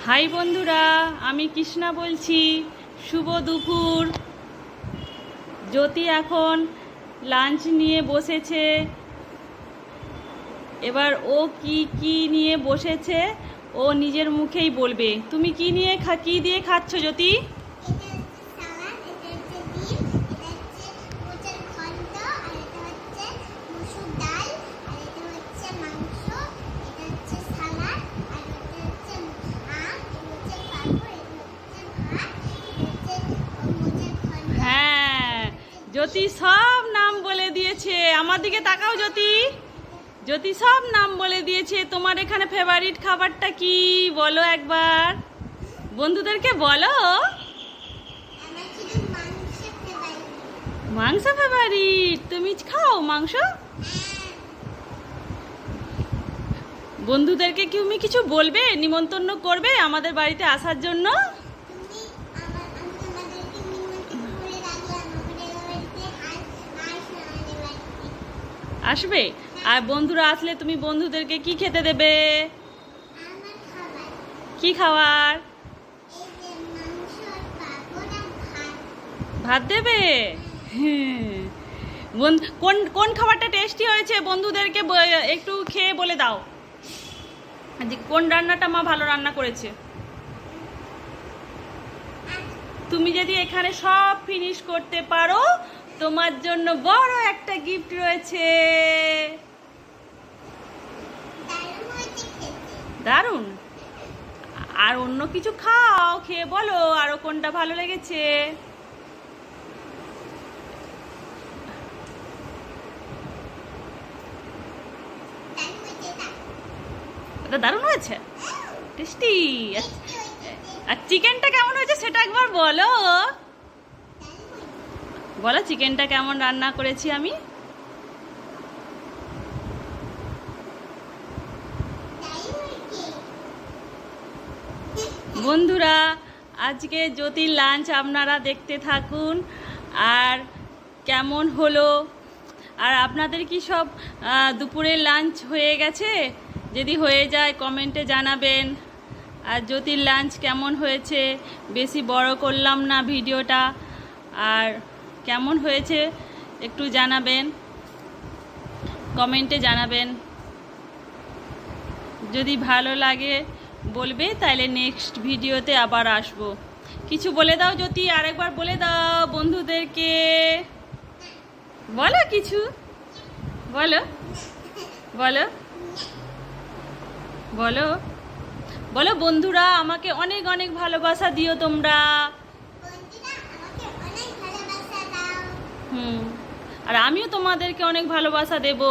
High বন্ধুরা, আমি কৃষ্ণা বলছি। শুভ দুপুর। জ্যোতি এখন লাঞ্চ নিয়ে বসেছে। এবার ও কি নিয়ে বসেছে ও নিজের মুখেই বলবে। তুমি কি দিয়ে খাচ্ছ জ্যোতি? হ্যাঁ, জ্যোতি সব নাম বলে দিয়েছে। আমার দিকে তাকাও জ্যোতি। জ্যোতি সব নাম বলে দিয়েছে। তোমার এখানে ফেভারিট খাবারটা কি বলো একবার, বন্ধুদেরকে বলো। মাংস ফেভারিট। তুমি খাও মাংস? বন্ধুদেরকে তুমি কিছু বলবে, নিমন্ত্রণ করবে আমাদের বাড়িতে আসার জন্য? আসবে। আর বন্ধুরা আসলে তুমি বন্ধুদেরকে কি খেতে দেবে? কি খাবার? ভাত দেবে। কোন খাবারটা টেস্টি হয়েছে বন্ধুদেরকে একটু খেয়ে বলে দাও। কোন রান্নাটা মা ভালো রান্না করেছে? তুমি যদি এখানে সব ফিনিশ করতে পারো তোমার জন্য বড় একটা গিফট রয়েছে। দারুণ। আর অন্য কিছু খাও, খেয়ে বলো আরো কোনটা ভালো লেগেছে। এটা দারুণ হয়েছে, টেস্টি। আর চিকেনটা কেমন হয়েছে সেটা একবার বলো। বলো চিকেনটা কেমন রান্না করেছি আমি। বন্ধুরা, আজকে জ্যোতির লাঞ্চ আপনারা দেখতে থাকুন আর কেমন হলো। আর আপনাদের কি সব দুপুরের লাঞ্চ হয়ে গেছে? যদি হয়ে যায় কমেন্টে জানাবেন। আর জ্যোতির লাঞ্চ কেমন হয়েছে, বেশি বড় করলাম না ভিডিওটা। আর কেমন হয়েছে একটু জানাবেন, কমেন্টে জানাবেন। যদি ভালো লাগে বলবে, তাহলে নেক্সট ভিডিওতে আবার আসবো। কিছু বলে দাও জ্যোতি, আরেকবার বলে দাও বন্ধুদেরকে। বলো কিছু, বলো বলো বলো বলো। বন্ধুরা আমাকে অনেক অনেক ভালোবাসা দিও তোমরা। আর আমিও তোমাদেরকে অনেক ভালোবাসা দেব।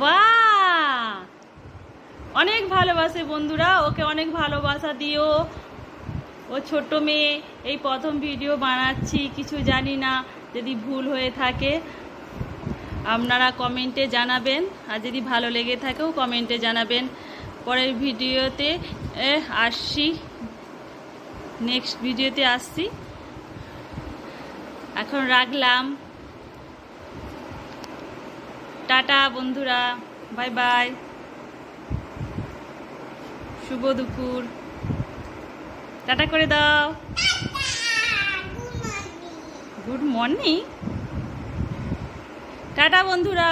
বাহ, অনেক ভালোবাসে বন্ধুরা। ওকে অনেক ভালোবাসা দিও। ও ছোট মেয়ে, এই প্রথম ভিডিও বানাচ্ছি, কিছু জানি না। যদি ভুল হয়ে থাকে আপনারা কমেন্টে জানাবেন। আর যদি ভালো লেগে থাকেও কমেন্টে জানাবেন। পরের ভিডিওতে আসছি, নেক্সট ভিডিওতে আসছি। এখন রাখলাম, টাটা বন্ধুরা, বাই বাই, শুভ দুপুর। টাটা করে দাও। Good morning. টাটা বন্ধুরা।